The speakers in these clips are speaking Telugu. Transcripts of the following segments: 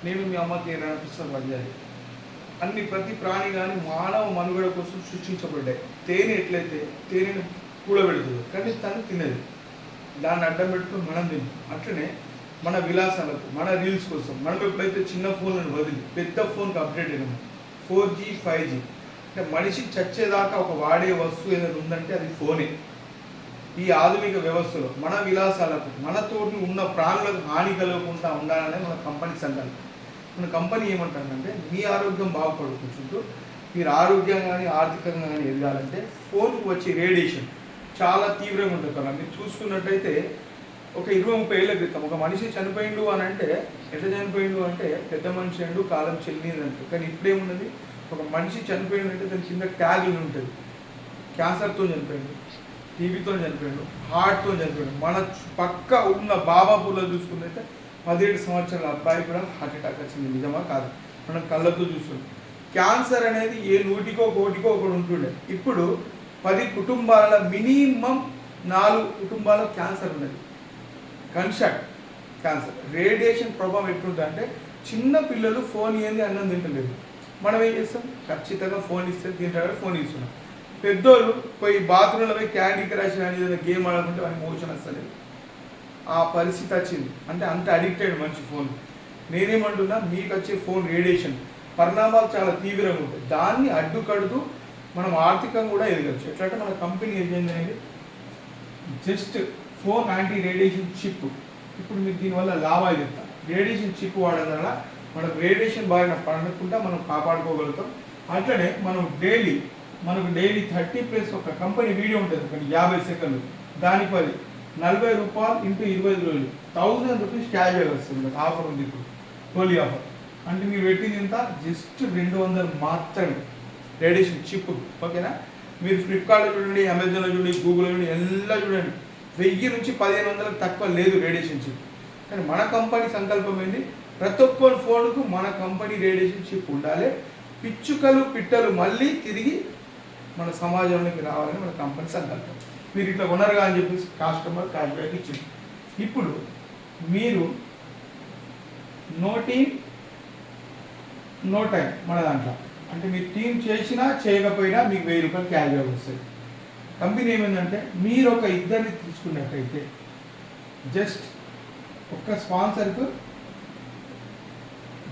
నేను మీ అమ్మకి ఏదనిపిస్తాను పనిచేయాలి. అన్ని ప్రతి ప్రాణి కానీ మానవ మనుగడ కోసం సృష్టించబడ్డాయి. తేనె ఎట్లయితే తేనెను కూడబెడుతుంది కానీ తను తినదు, దాన్ని అడ్డం పెట్టుకుని మనం తింటాం. అట్లనే మన విలాసాలకు మన రీల్స్ కోసం మనం ఎప్పుడైతే చిన్న ఫోన్లను వదిలి పెద్ద ఫోన్కి అప్డేట్ అయినాము 4G 5G, అంటే మనిషి చచ్చేదాకా ఒక వాడే వస్తువు ఏదైనా ఉందంటే అది ఫోనే. ఈ ఆధునిక వ్యవస్థలో మన విలాసాలకు మనతోటి ఉన్న ప్రాణులకు హాని కలగకుండా ఉండాలనే మన కంపెనీ సంకల్పం. మన కంపెనీ ఏమంటుందంటే మీ ఆరోగ్యం బాగుపడుకుంటూ మీరు ఆరోగ్యంగా కానీ ఆర్థికంగా కానీ ఎదగాలంటే ఫోన్కి వచ్చే రేడియేషన్ చాలా తీవ్రంగా ఉంటుంది కదా. మీరు చూసుకున్నట్టయితే ఒక 20-30 ఏళ్ళ క్రితం ఒక మనిషి చనిపోయిండు అని అంటే ఎట్లా చనిపోయిండు అంటే పెద్ద మనిషి అండు కాలం చెల్లింది అంటారు. కానీ ఇప్పుడేమున్నది, ఒక మనిషి చనిపోయిండు అంటే దాని కింద ట్యాగులు ఉంటుంది. క్యాన్సర్తో చనిపోయిండు, టీబీతో చనిపోయాడు, హార్ట్తో చనిపోయాడు. మన పక్క ఉన్న బాబాపూర్లో చూసుకున్నైతే 17 సంవత్సరాల అబ్బాయి కూడా హార్ట్ అటాక్ వచ్చింది. నిజమా కాదు? మనం కళ్ళతో చూస్తున్నాం. క్యాన్సర్ అనేది ఏ 100కో 1 ఒకటి ఉంటుండే. ఇప్పుడు 10 కుటుంబాల మినిమం 4 కుటుంబాల క్యాన్సర్ ఉన్నది. కన్షట్ క్యాన్సర్. రేడియేషన్ ప్రభావం ఎట్లుంటుంది అంటే చిన్న పిల్లలు ఫోన్ ఏంది అన్నం తింటలేదు. మనం ఏం చేస్తాం, ఖచ్చితంగా ఫోన్ ఇస్తే తింటాడు, ఫోన్ ఇస్తున్నాం. పెద్దోళ్ళు పోయి బాత్రూంలో పోయి క్యాండీ క్రష్ అని ఏదైనా గేమ్ ఆడుకుంటే వానికి మోషన్ వస్తలేదు. ఆ పరిస్థితి వచ్చింది. అంటే అంత అడిక్టెడ్ మనిషి ఫోన్. నేనేమంటున్నా, మీకు వచ్చే ఫోన్ రేడియేషన్ పరిణామాలు చాలా తీవ్రంగా ఉంటాయి. దాన్ని అడ్డుకడుతూ మనం ఆర్థికంగా కూడా ఎదగచ్చు. ఎట్లంటే మన కంపెనీ ఏజెంట్ అనేది just phone anti radiation chip. ఇప్పుడు మీకు దీనివల్ల లాభాలు చెప్తాం. రేడియేషన్ చిప్ వాడడం వల్ల మనకు రేడియేషన్ బారిన పడకుండా మనం కాపాడుకోగలుగుతాం. అట్లనే మనకు డైలీ 30+ ఒక కంపెనీ వీడియో ఉంటుంది, కానీ 50 సెకండ్లు, దాని 10 40 రూపాయలు ఇంటూ 25 రోజులు 1000 రూపీస్ క్యాష్ బ్యాక్ వస్తుంది. ఆఫర్ ఉంది ఇప్పుడు, హోలీ ఆఫర్. అంటే మీరు పెట్టింది ఎంత, జస్ట్ 200 మాత్రమే రేడియేషన్ చిప్. ఓకేనా? మీరు ఫ్లిప్కార్ట్లో చూడండి, అమెజాన్లో చూడండి, గూగుల్లో చూడండి, ఎలా చూడండి, 1000 నుంచి 1500 తక్కువ లేదు రేడియేషన్ చిప్. కానీ మన కంపెనీ సంకల్పం ఏంటి, ప్రతి ఒక్కరి ఫోన్కు మన కంపెనీ రేడియేషన్ చిప్ ఉండాలి. పిచ్చుకలు పిట్టలు మళ్ళీ తిరిగి మన సమాజంలోకి రావాలని మన కంపెనీ సంకల్పం. మీరు ఇట్లా కొనరుగా అని చెప్పేసి కస్టమర్ క్యాష్ బ్యాక్ ఇచ్చింది. ఇప్పుడు మీరు నో టీమ్ నో టైం మన దాంట్లో, అంటే మీరు టీం చేసినా చేయకపోయినా మీకు 1000 రూపాయలు క్యాష్ బ్యాక్ వస్తుంది. కంపెనీ ఏమైందంటే మీరు ఒక ఇద్దరిని తీసుకున్నట్టయితే జస్ట్ ఒక్క స్పాన్సర్కు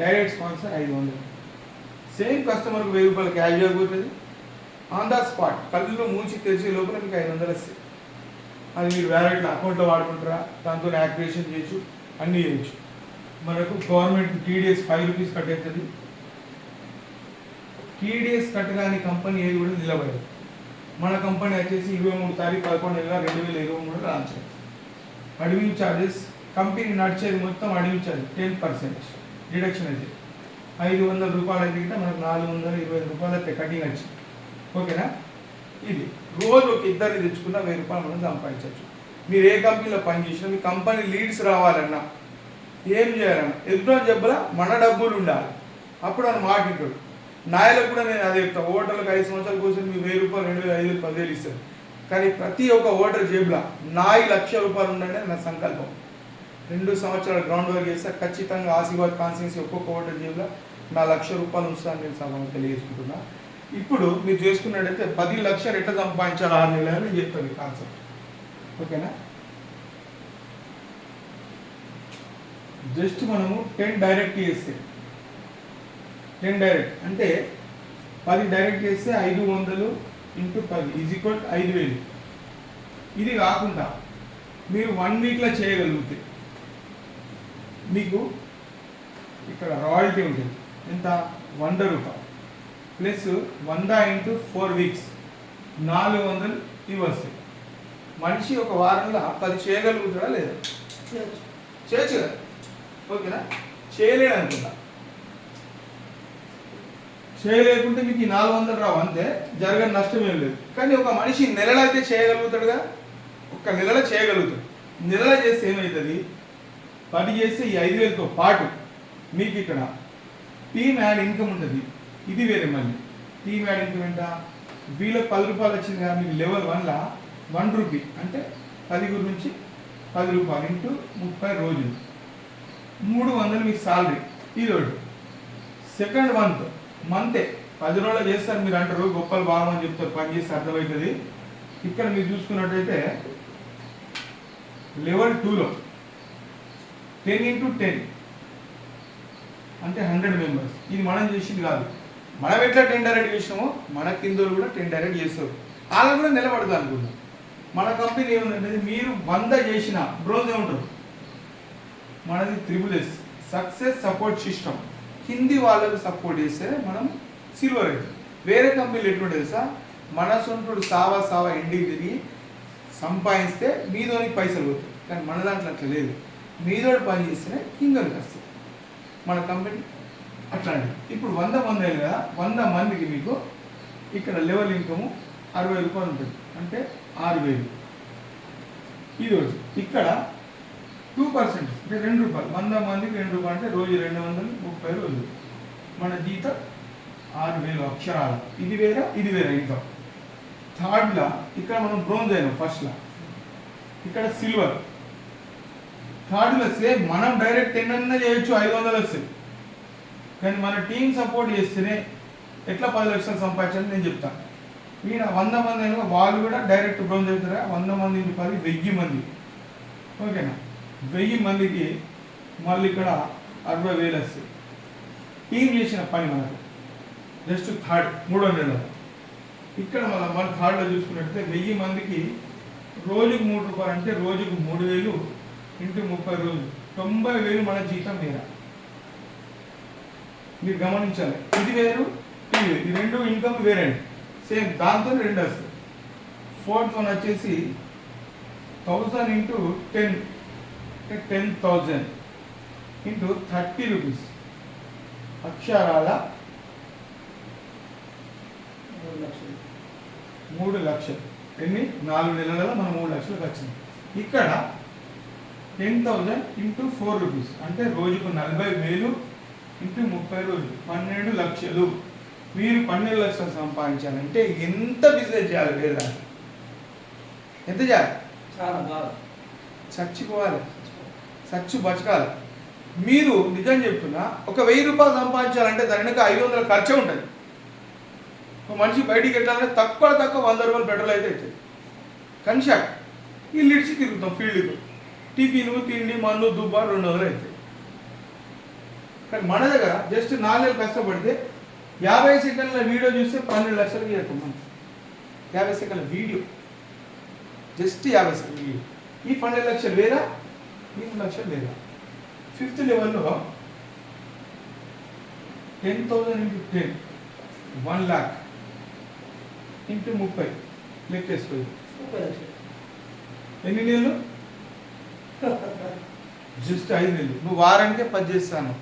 డైరెక్ట్ స్పాన్సర్ 500, సేమ్ కస్టమర్కు 1000 రూపాయలు క్యాష్ బ్యాక్ పోతుంది. ఆన్ ద స్పాట్ కళ్ళు మూసి తెరిచే లోపల మీకు 500 వస్తాయి. అది మీరు వ్యాలెట్లో అకౌంట్లో వాడుకుంటారా, దాంతో యాక్టివేషన్ చేయొచ్చు, అన్నీ చేయొచ్చు. మనకు గవర్నమెంట్ TDS 5 రూపీస్ కట్టేస్తుంది. TDS కట్టగానే కంపెనీ ఏది కూడా నిలబడదు. మన కంపెనీ వచ్చేసి 23 తారీఖు 11 2023 లాంచ్ అయింది. అడ్మిన్ ఛార్జెస్ కంపెనీ నడిచేది మొత్తం అడ్మిన్ ఛార్జ్ 10% డిడక్షన్ అయితే 500 రూపాయలు అయితే మనకు 425 రూపాయలు అయితే కటింగ్ వచ్చింది. ఓకేనా? ఇది రోజు ఒక ఇద్దరిని తెచ్చుకున్న 1000 రూపాయలు మనం సంపాదించవచ్చు. మీరు ఏ కంపెనీలో పనిచేసినా మీ కంపెనీ లీడ్స్ రావాలన్నా ఏం చేయాలన్నా ఎదుట చెప్పలా మన డబ్బులు ఉండాలి. అప్పుడు అని మాట్లాడు. నాయలకు కూడా నేను అదే చెప్తాను. ఓటర్లకు 5 సంవత్సరాల కోసం మీ 1000 రూపాయలు 2000 5,000 10,000 ఇస్తారు. కానీ ప్రతి ఒక్క ఓటర్ జేబులా నా 1,00,000 రూపాయలు ఉండండి నా సంకల్పం. 2 సంవత్సరాలు గ్రౌండ్ వర్క్ చేస్తే ఖచ్చితంగా ఆశీర్వాద్ కాన్స్టిట్యున్సీ ఒక్కొక్క ఓటర్ జేబులో నా 1,00,000 రూపాయలు ఉంచుతాను నేను సభలో తెలియజేసుకుంటున్నా. ఇప్పుడు మీరు చేసుకున్నట్టయితే 10 లక్షలు ఎట్లా సంపాదించాలి 6 నెలలు నేను చెప్తాను ఈ కాన్సెప్ట్. ఓకేనా? జస్ట్ మనము 10 డైరెక్ట్ చేస్తే 10 డైరెక్ట్ అంటే 10 డైరెక్ట్ చేస్తే 500 ఇంటూ 10 = 5,000. ఇది కాకుండా మీరు 1 వీక్లో చేయగలిగితే మీకు ఇక్కడ రాయల్టీ ఉంటుంది. ఎంత, 100 రూపాయలు ప్లస్ 100 ఇంటూ 4 వీక్స్ 400 ఇవి వస్తాయి. మనిషి ఒక వారంలో 10 చేయగలుగుతాడా లేదా? చేయొచ్చు కదా. ఓకేనా? చేయలేడు అనుకుంటా. చేయలేకుంటే మీకు ఈ 400 రావు, అంతే, జరగని నష్టం ఏం లేదు. కానీ ఒక మనిషి నెలలో అయితే చేయగలుగుతాడుగా, ఒక్క నెలలో చేయగలుగుతాడు. నెలలో చేస్తే ఏమవుతుంది, 10 చేస్తే ఈ 5,000తో పాటు మీకు ఇక్కడ టీమ్ యాడ్ ఇన్కమ్ ఉంటుంది. ఇది వేరే. మళ్ళీ టీమ్ యాడ్ ఇన్కమ్ ఎంత, వీళ్ళకి 10 రూపాయలు వచ్చింది కదా, మీకు లెవెల్ 1లో 1 రూపీ అంటే 10 నుంచి 10 రూపాయలు ఇంటూ 30 రోజులు 300 మీ సాలరీ. ఇది ఒకటి. సెకండ్ మంతే 10 రోజులు చేస్తారు మీరు అంటారు, గొప్పలు బాగమని చెప్తారు, పని చేస్తే అర్థమవుతుంది. ఇక్కడ మీరు చూసుకున్నట్టయితే లెవెల్ 2లో 10x10 అంటే 100 మెంబర్స్. ఇది మనం చేసింది కాదు. మనం ఎట్లా 10 డైరెక్ట్ చేసినామో మన కిందలు కూడా 10 డైరెక్ట్ చేస్తారు. వాళ్ళకు కూడా నిలబడదు అనుకుందాం. మన కంపెనీ ఏముందంటే మీరు 100 చేసిన బ్రోంజ్ ఏముంటారు, మనది SSS సక్సెస్ సపోర్ట్ సిస్టమ్. కింది వాళ్ళకు సపోర్ట్ చేస్తే మనం సిల్వర్ అవుతుంది. వేరే కంపెనీలు ఎటువంటి తెలుసా, మన సొంతుడు సావా ఇంటికి తిరిగి సంపాదిస్తే మీదోనికి పైసలు పోతాయి. కానీ మన దాంట్లో అట్లా లేదు. మీదోడు పని చేస్తేనే కిందకి వస్తుంది మన కంపెనీ అట్లాంటి. ఇప్పుడు 100 మంది అయ్యారు కదా, 100 మందికి మీకు ఇక్కడ లెవెల్ ఇన్కమ్ 60 రూపాయలు ఉంటుంది, అంటే 6000. ఇది రోజు ఇక్కడ 2% అంటే 2 రూపాయలు. 100 మందికి 2 రూపాయలు అంటే రోజు 230 రోజులు. మన జీతం 6000 అక్షరాలు. ఇది వేరే ఇన్కమ్. థర్డ్లో ఇక్కడ మనం బ్రోంజ్ అయినాం, ఫస్ట్లో ఇక్కడ సిల్వర్. థర్డ్లో సేమ్ మనం డైరెక్ట్ 10 అన్నా చేయొచ్చు, 500 వస్తుంది. కానీ మన టీం సపోర్ట్ చేస్తేనే ఎట్లా 10 లక్షలు సంపాదించాలని నేను చెప్తాను. ఈయన 100 మంది అయినా వాళ్ళు కూడా డైరెక్ట్ బ్రోంజ్ అవుతారా. 100 మంది 10 1000 మంది, ఓకేనా. 1000 మందికి మళ్ళీ ఇక్కడ 60,000 వస్తుంది. టీం చేసిన పని మనకు జస్ట్ థర్డ్ 300. ఇక్కడ మన థర్డ్లో చూసుకున్నట్లయితే 1000 మందికి రోజుకు 3 రూపాయలు అంటే రోజుకు 3000 ఇంటూ 30 రోజులు 90,000 మన జీతం వేరా. మీరు గమనించాలి, ఇది వేరు ఇది వేరు, ఈ రెండు ఇన్కమ్ వేరే సేమ్. దాంతో 2 వస్తుంది. ఫోర్త్ వన్ వచ్చేసి 1000 ఇంటూ 10 అంటే 10,000 ఇంటూ 30 రూపీస్ అక్షరాల 3 లక్షలు. ఎన్ని 4 నెలలలో మనం 3 లక్షలకు వచ్చింది. ఇక్కడ 10,000 ఇంటూ 4 రూపీస్ అంటే రోజుకు 40,000 ఇంటూ 30 రోజులు 12 లక్షలు. మీరు 12 లక్షలు సంపాదించాలంటే ఎంత బిజినెస్ చేయాలి? లేదా ఎంత చేయాలి? చాలా బాగా చచ్చిపోవాలి, బతకాలి. మీరు నిజం చెప్తున్నా, ఒక 1000 రూపాయలు సంపాదించాలంటే దాని 500 ఖర్చు ఉంటుంది. ఒక మనిషి బయటికి వెళ్ళాలంటే తక్కువ 100 రూపాయలు పెట్రోల్ అయితే అవుతుంది. కన్షాక్ ఇల్లు ఇడిచి తిరుగుతాం ఫీల్డ్కు, టిఫిన్ తిండి మందు దుబ్బా 200 అవుతాయి. కానీ మన దగ్గర జస్ట్ 4 నెలలు కష్టపడితే 50 సెకండ్ల వీడియో చూస్తే 12 లక్షలకి చేస్తాం మనం. 50 సెకండ్ల వీడియో, జస్ట్ 50 సెకండ్ల వీడియో. ఈ 12 లక్షలు వేరా, ఈ 3 లక్షలు వేరా. 5th లెవెల్లో 10,000 ఇంటూ 10 1 lakh ఇంటూ 30 లెక్కేసుకోండి. ఎన్ని నెలలు? జస్ట్ 5 నెలలు. నువ్వు వారానికే 10 చేస్తాను,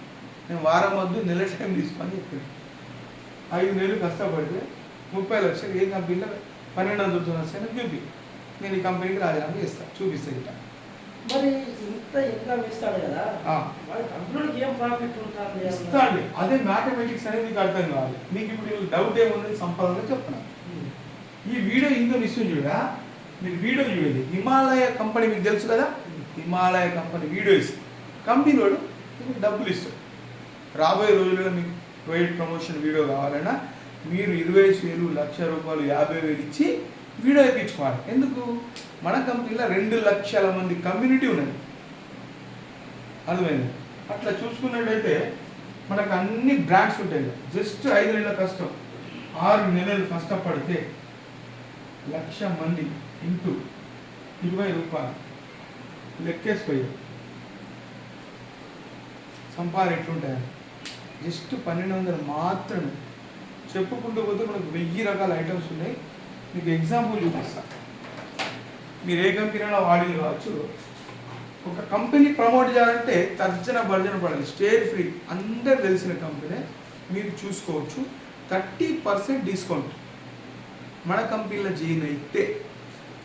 నేను వారం వద్దు నెల టైం తీసుకొని చెప్పాను. 5 నెలలు కష్టపడితే 30 లక్షలు. ఏ కంపెనీలో 1200 వస్తాయని చూపి, నేను ఈ కంపెనీకి రాజీనామా చేస్తాను, చూపిస్తాను. ఇట్లా మరి ఇంత ఇన్కమ్ ఇస్తాడు కదా, మరి కంపెనీకి ఏం ప్రాఫిట్ ఉంటుంది? ఇస్తాండి. అదే మ్యాథమెటిక్స్ అనేది మీకు అర్థం కావాలి. మీకు ఇప్పుడు డౌట్ ఏముంది సంపాదనలో చెప్తున్నాను. ఈ వీడియో ఇన్కమ్ ఇస్తుంది చూడా, మీరు వీడియో చూడండి. హిమాలయ కంపెనీ మీకు తెలుసు కదా, హిమాలయ కంపెనీ వీడియో ఇస్తుంది. కంపెనీ వాడు మీకు డబ్బులు ఇస్తాడు. రాబోయే రోజుల్లో మీకు పెయిడ్ ప్రమోషన్ వీడియో కావాలన్నా మీరు 20,000 లక్ష రూపాయలు 50,000 ఇచ్చి వీడియో ఎక్కించుకోవాలి. ఎందుకు? మన కంపెనీలో 2 లక్షల మంది కమ్యూనిటీ ఉన్నది. అర్థమైంది? అట్లా చూసుకున్నట్టయితే మనకు అన్ని బ్రాండ్స్ ఉంటాయి. జస్ట్ 5 నెలల కష్టం, 6 నెలలు కష్టపడితే 1,00,000 మంది ఇంటూ 20 రూపాయలు లెక్కేసిపోయారు. సంపాదన ఎట్లుంటాయని జస్ట్ 1,200 మాత్రమే. చెప్పుకుంటూ పోతే మనకు 1000 రకాల ఐటమ్స్ ఉన్నాయి. మీకు ఎగ్జాంపుల్ చూపిస్తాను. మీరు ఏ కంపెనీలో వాడి కావచ్చు. ఒక కంపెనీ ప్రమోట్ చేయాలంటే తర్జన భర్జన పడాలి. స్టేట్ ఫ్రీ, అందరు తెలిసిన కంపెనీ మీరు చూసుకోవచ్చు. 30% డిస్కౌంట్ మన కంపెనీలో జాయిన్ అయితే.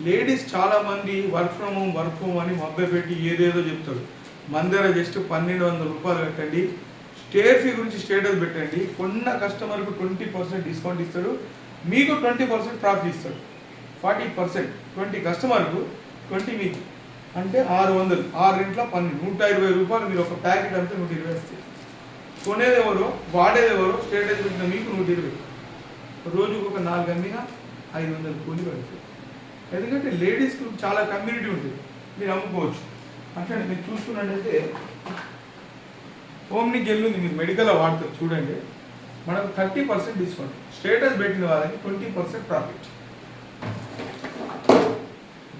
లేడీస్ చాలామంది వర్క్ ఫ్రమ్ హోమ్ అని మభ్యపెట్టి ఏదేదో చెప్తారు. మన దగ్గర జస్ట్ 1,200 రూపాయలు కట్టండి, స్టేట్ ఫీ గురించి స్టేటస్ పెట్టండి. కొన్న కస్టమర్కు 20% డిస్కౌంట్ ఇస్తాడు, మీకు 20% ప్రాఫిట్ ఇస్తాడు. 40%, 20 కస్టమర్కు 20 మీకు, అంటే 600, 6 ఇంట్లో 12, 120 రూపాయలు. మీరు ఒక ప్యాకెట్ అంతా 120 వస్తాయి. కొనేది ఎవరో వాడేది ఎవరో స్టేటస్ పెట్టిన మీకు 120, రోజుకు ఒక 4 అమ్మినా 500 కూలి పడుతుంది. ఎందుకంటే లేడీస్కి చాలా కమ్యూనిటీ ఉంటుంది, మీరు అమ్ముకోవచ్చు. అంటే మీరు చూసుకున్నట్టయితే ఓమ్ని జెల్ ఉంది, మీరు మెడికల్లో వాడతారు చూడండి, మనకు 30% డిస్కౌంట్. స్టేటస్ పెట్టిన వాళ్ళకి 20% ప్రాఫిట్.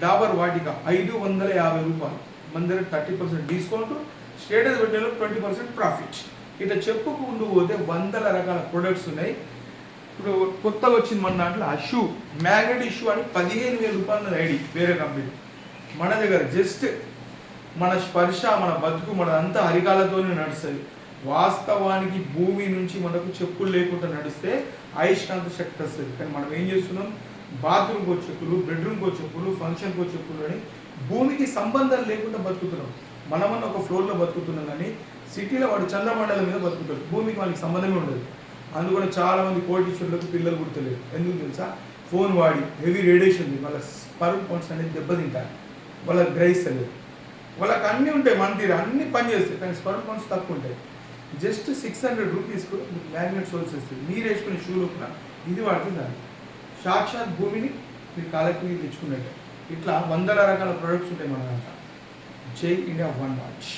డాబర్ వాటిక 550 రూపాయలు, మన దగ్గర 30% డిస్కౌంట్, స్టేటస్ పెట్టిన 20% ప్రాఫిట్. ఇట్లా చెప్పుకుంటూ పోతే వందల రకాల ప్రొడక్ట్స్ ఉన్నాయి. ఇప్పుడు కొత్తగా వచ్చింది మన దాంట్లో ఆ షూ, మ్యాగ్నెట్ ఇష్యూ అని 15,000 రూపాయల ఐడి, వేరే కంపెనీ. మన దగ్గర జస్ట్ మన స్పర్శ, మన బతుకు, మన అంతా అరికాలతోనే నడుస్తుంది. వాస్తవానికి భూమి నుంచి మనకు చెప్పులు లేకుండా నడిస్తే అయస్కాంత శక్తి వస్తుంది. కానీ మనం ఏం చేస్తున్నాం, బాత్రూమ్కి చెప్పులు, బెడ్రూమ్కి చెప్పులు, ఫంక్షన్కి చెప్పులు అని భూమికి సంబంధం లేకుండా బతుకుతున్నాం. మనమన్న ఒక ఫ్లోర్లో బతుకుతున్నాం, కానీ సిటీలో వాడు చంద్రమండలం మీద బతుకుతాడు, భూమికి వాళ్ళకి సంబంధమే ఉండదు. అందుకని చాలామంది కోటీశ్వరులకు పిల్లలు పుడతలేరు. ఎందుకు తెలుసా, ఫోన్ వాడి హెవీ రేడియేషన్, వాళ్ళ స్పర్మ్ పాయింట్స్ అనేది దెబ్బతింటారు, వాళ్ళకి గ్రహిస్తలేదు. వాళ్ళకి అన్నీ ఉంటాయి, మన తీరు అన్ని పని చేస్తాయి, కానీ స్పర్మ్ పాయింట్స్ తక్కువ ఉంటాయి. జస్ట్ 600 రూపీస్కు మ్యాగ్నెట్ సోల్స్ వస్తుంది. మీరు వేసుకునే షూలు ఇది వాడుతుంది. సాక్షాత్ భూమిని మీరు కాలకి తెచ్చుకున్నట్టే. ఇట్లా వందల రకాల ప్రొడక్ట్స్ ఉంటాయి మన దాంట్లో. జై ఇండియా, వన్ వాచ్.